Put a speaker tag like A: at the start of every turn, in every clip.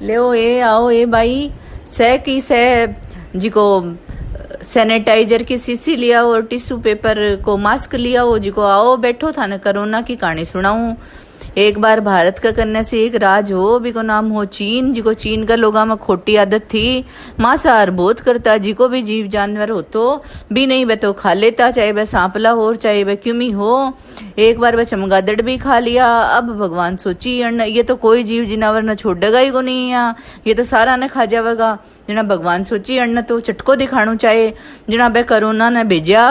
A: ले ए आओ ए भाई सह की सह जी को सैनिटाइजर की शीशी लिया और टिश्यू पेपर को मास्क लिया हो जी को आओ बैठो था न कोरोना की कहानी सुनाऊं। एक बार भारत का करने से एक राज हो भी को नाम हो चीन जी को चीन का लोगा में खोटी आदत थी मांसाहार बहुत करता जी को भी जीव जानवर हो तो भी नहीं वह तो खा लेता चाहे वह सांपला हो चाहे वह क्यूमी हो। एक बार वह चमगादड़ भी खा लिया। अब भगवान सोची ये तो कोई जीव जिनावर न छोड़ेगा ही को नहीं यहाँ ये तो सारा न खा जाएगा। जना भगवान सोची अन्न तो चटको दिखाणु चाहे जना वह कोरोना ने भेजा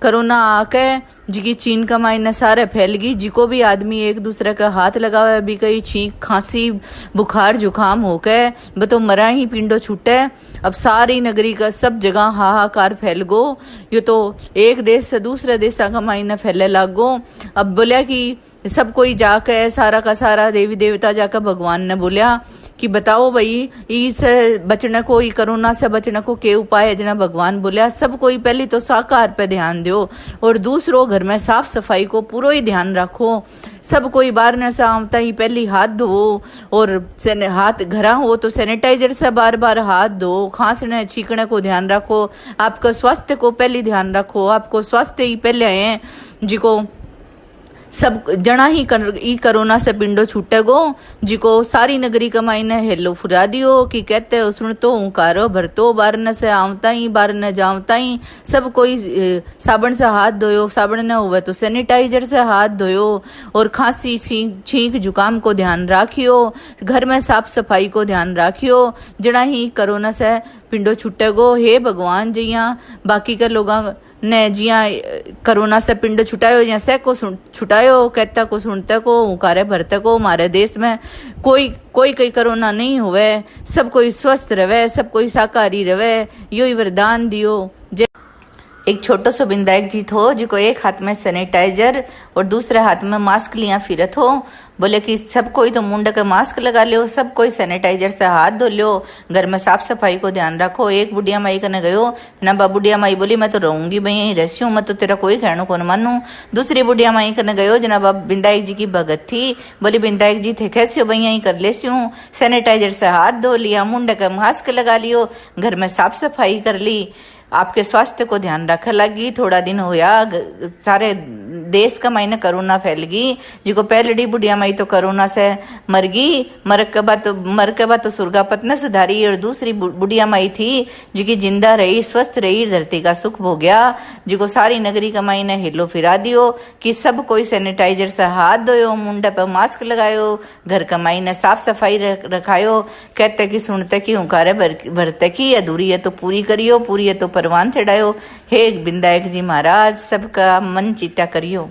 A: कोरोना आके जी की चीन का मायने सारे फैल गई जी को भी आदमी एक दूसरे का हाथ लगावे भी कहीं छींक खांसी बुखार जुकाम होके ब तो मरा ही पिंडो छूटे। अब सारी नगरी का सब जगह हाहाकार फैल गो ये तो एक देश से दूसरे देश का मायने फैले लाग गो। अब बोलिया कि सब कोई जाके सारा का सारा देवी देवता जाकर भगवान ने बोलिया कि बताओ भाई इस बचने को कोरोना से बचने को के उपाय है। जना भगवान बोलिया सब कोई पहले तो शाकाहार पे ध्यान दो और दूसरों घर में साफ सफाई को पूरा ही ध्यान रखो। सब कोई बाहर न से आवता ही पहले हाथ धो और हाथ घरा हो तो सैनिटाइजर से बार बार हाथ धो खांसने छींकने को ध्यान रखो। आपका स्वास्थ्य को पहले ध्यान रखो आपको स्वास्थ्य ही पहले है जी को सब जना ही कोरोना से पिंडो छूटे गो जी को सारी नगरी कमाई ने हेलो फुरा दियो कि कहते हो सुन तो उकारो भरतो बार न से आवता ही बार न जावता ही सब कोई साबुन से हाथ धोयो साबुन न हुआ तो सैनिटाइजर से हाथ धोयो और खांसी छींक जुकाम को ध्यान राखियो घर में साफ सफाई को ध्यान राखियो जना ही कोरोना से पिंडो छूटे गो। हे भगवान जिया बाकी के लोगा ने जिया कोरोना से पिंड छुटायो जिया से को छुटायो कहता को सुनते को उकारे भरते को हमारे देश में कोई कोरोना नहीं हुए सब कोई स्वस्थ रहे सब कोई शाकाहारी रहे यो ही वरदान दियो। एक छोटो सो विधायक जी थो जिको एक हाथ में सैनिटाइजर और दूसरे हाथ में मास्क लिया फिरत हो बोले कि सब कोई तो मुंड का मास्क लगा लो सब कोई सैनिटाइजर से हाथ धो लो घर में साफ सफाई को ध्यान रखो। एक बुढ़िया माई कने गयो ना बुढ़िया माई बोली मैं तो रहूंगी भाई यहीं रसी हूँ मैं तो तेरा कोई कहना कौन मानू। दूसरी बुढ़िया माई कने गयो जना विधायक जी की भगत थी बोली विधायक जी थे कैसे हो भाई यहीं कर लेसी हूँ सैनिटाइजर से हाथ धो लिया मुंड का मास्क लगा लियो घर में साफ सफाई कर ली आपके स्वास्थ्य को ध्यान रखने लगी। थोड़ा दिन होया सारे देश का मायने कोरोना फैल गई जिको पहलड़ी बुढ़िया माई तो कोरोना से मर गई मर के बाद तो सुर्गापत ने सुधारी और दूसरी बुढ़िया माई थी जिकी जिंदा रही स्वस्थ रही धरती का सुख भोग गया जिको सारी नगरी का माई ने हिलो फिरा दियो कि सब कोई सैनिटाइजर से हाथ धोयो मुंडे पर मास्क लगायो घर का माई ने साफ सफाई रखायो कहते कि सुनते कि हुंकारे भरते की अधूरी है तो पूरी करियो पूरी है तो परवान चढ़ायो। हे विधायक जी महाराज सबका मन चिता करियो।